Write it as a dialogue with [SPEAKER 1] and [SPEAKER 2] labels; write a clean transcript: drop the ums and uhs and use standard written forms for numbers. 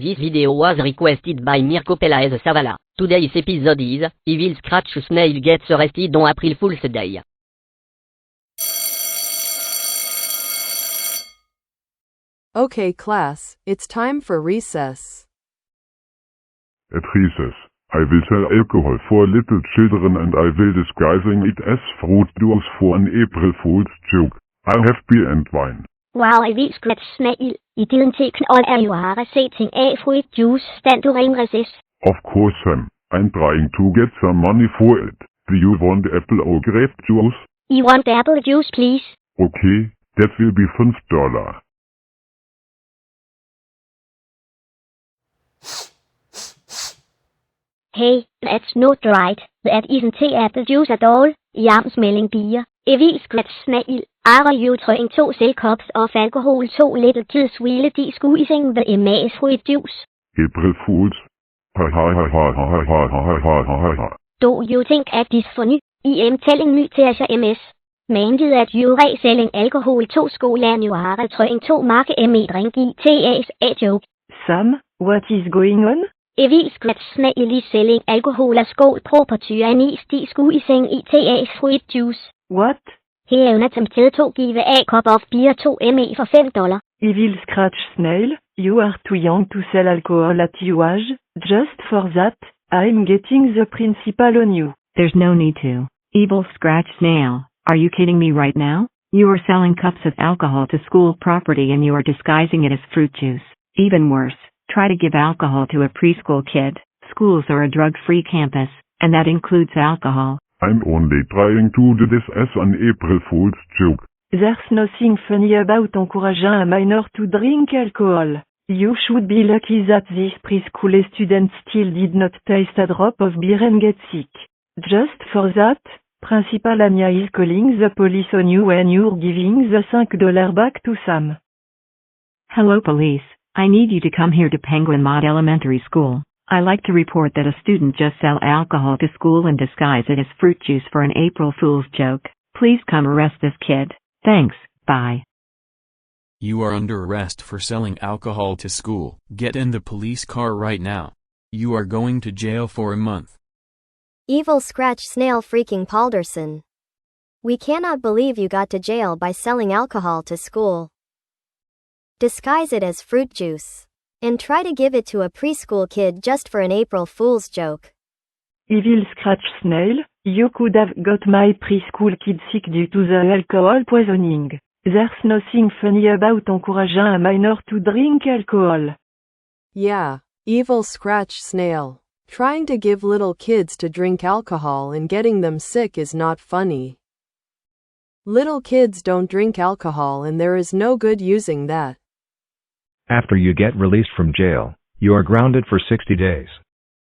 [SPEAKER 1] This video was requested by Mirko Pelaez Savala. Today's episode is Evil Scratch Snail Gets Arrested on April Fool's Day.
[SPEAKER 2] Okay class, it's time for recess.
[SPEAKER 3] At recess, I will sell alcohol for little children and I will disguising it as fruit juice for an April Fool's joke. I have beer and wine.
[SPEAKER 4] Wow, Evil Scratch Snail. I didn't take all you are setting a fruit juice stand during recess.
[SPEAKER 3] Of course, Sam. I'm trying to get some money for it. Do you want apple or grape juice?
[SPEAKER 4] I want apple juice, please.
[SPEAKER 3] Okay, that will be $5.
[SPEAKER 4] Hey, that's not right. That isn't apple juice at all. I'm smelling beer. Evil Scratch Snail. Are you trying to sell cups of alcohol to little kids while disguising the MA's fruit juice?
[SPEAKER 3] April Fools. Ha ha ha ha ha ha ha ha ha ha ha.
[SPEAKER 4] Do you think at this funny? I am telling me to MS. Minded that you are selling alcohol to school and you are trying to mark MA drink it as a joke.
[SPEAKER 5] Sam, what is going on?
[SPEAKER 4] Evil Scratch Snail is selling alcohol as school property and is disguising it as fruit juice.
[SPEAKER 5] What?
[SPEAKER 4] He attempted to give a cup of beer to MA for $5.
[SPEAKER 5] Evil Scratch Snail, you are too young to sell alcohol at your age. Just for that, I'm getting the principal on you.
[SPEAKER 6] There's no need to. Evil Scratch Snail, are you kidding me right now? You are selling cups of alcohol to school property and you are disguising it as fruit juice. Even worse, try to give alcohol to a preschool kid. Schools are a drug-free campus, and that includes alcohol.
[SPEAKER 3] I'm only trying to do this as an April Fool's joke.
[SPEAKER 5] There's nothing funny about encouraging a minor to drink alcohol. You should be lucky that this preschool student still did not taste a drop of beer and get sick. Just for that, Principal Anya is calling the police on you and you're giving the $5 back to Sam.
[SPEAKER 6] Hello police, I need you to come here to Penguin Mod Elementary School. I like to report that a student just sell alcohol to school and disguise it as fruit juice for an April Fool's joke. Please come arrest this kid. Thanks, bye.
[SPEAKER 7] You are under arrest for selling alcohol to school. Get in the police car right now. You are going to jail for a month.
[SPEAKER 8] Evil Scratch Snail freaking Palderson. We cannot believe you got to jail by selling alcohol to school. Disguise it as fruit juice. And try to give it to a preschool kid just for an April Fool's joke.
[SPEAKER 5] Evil Scratch Snail, you could have got my preschool kid sick due to the alcohol poisoning. There's nothing funny about encouraging a minor to drink alcohol.
[SPEAKER 2] Yeah, Evil Scratch Snail. Trying to give little kids to drink alcohol and getting them sick is not funny. Little kids don't drink alcohol and there is no good using that.
[SPEAKER 9] After you get released from jail, you are grounded for 60 days.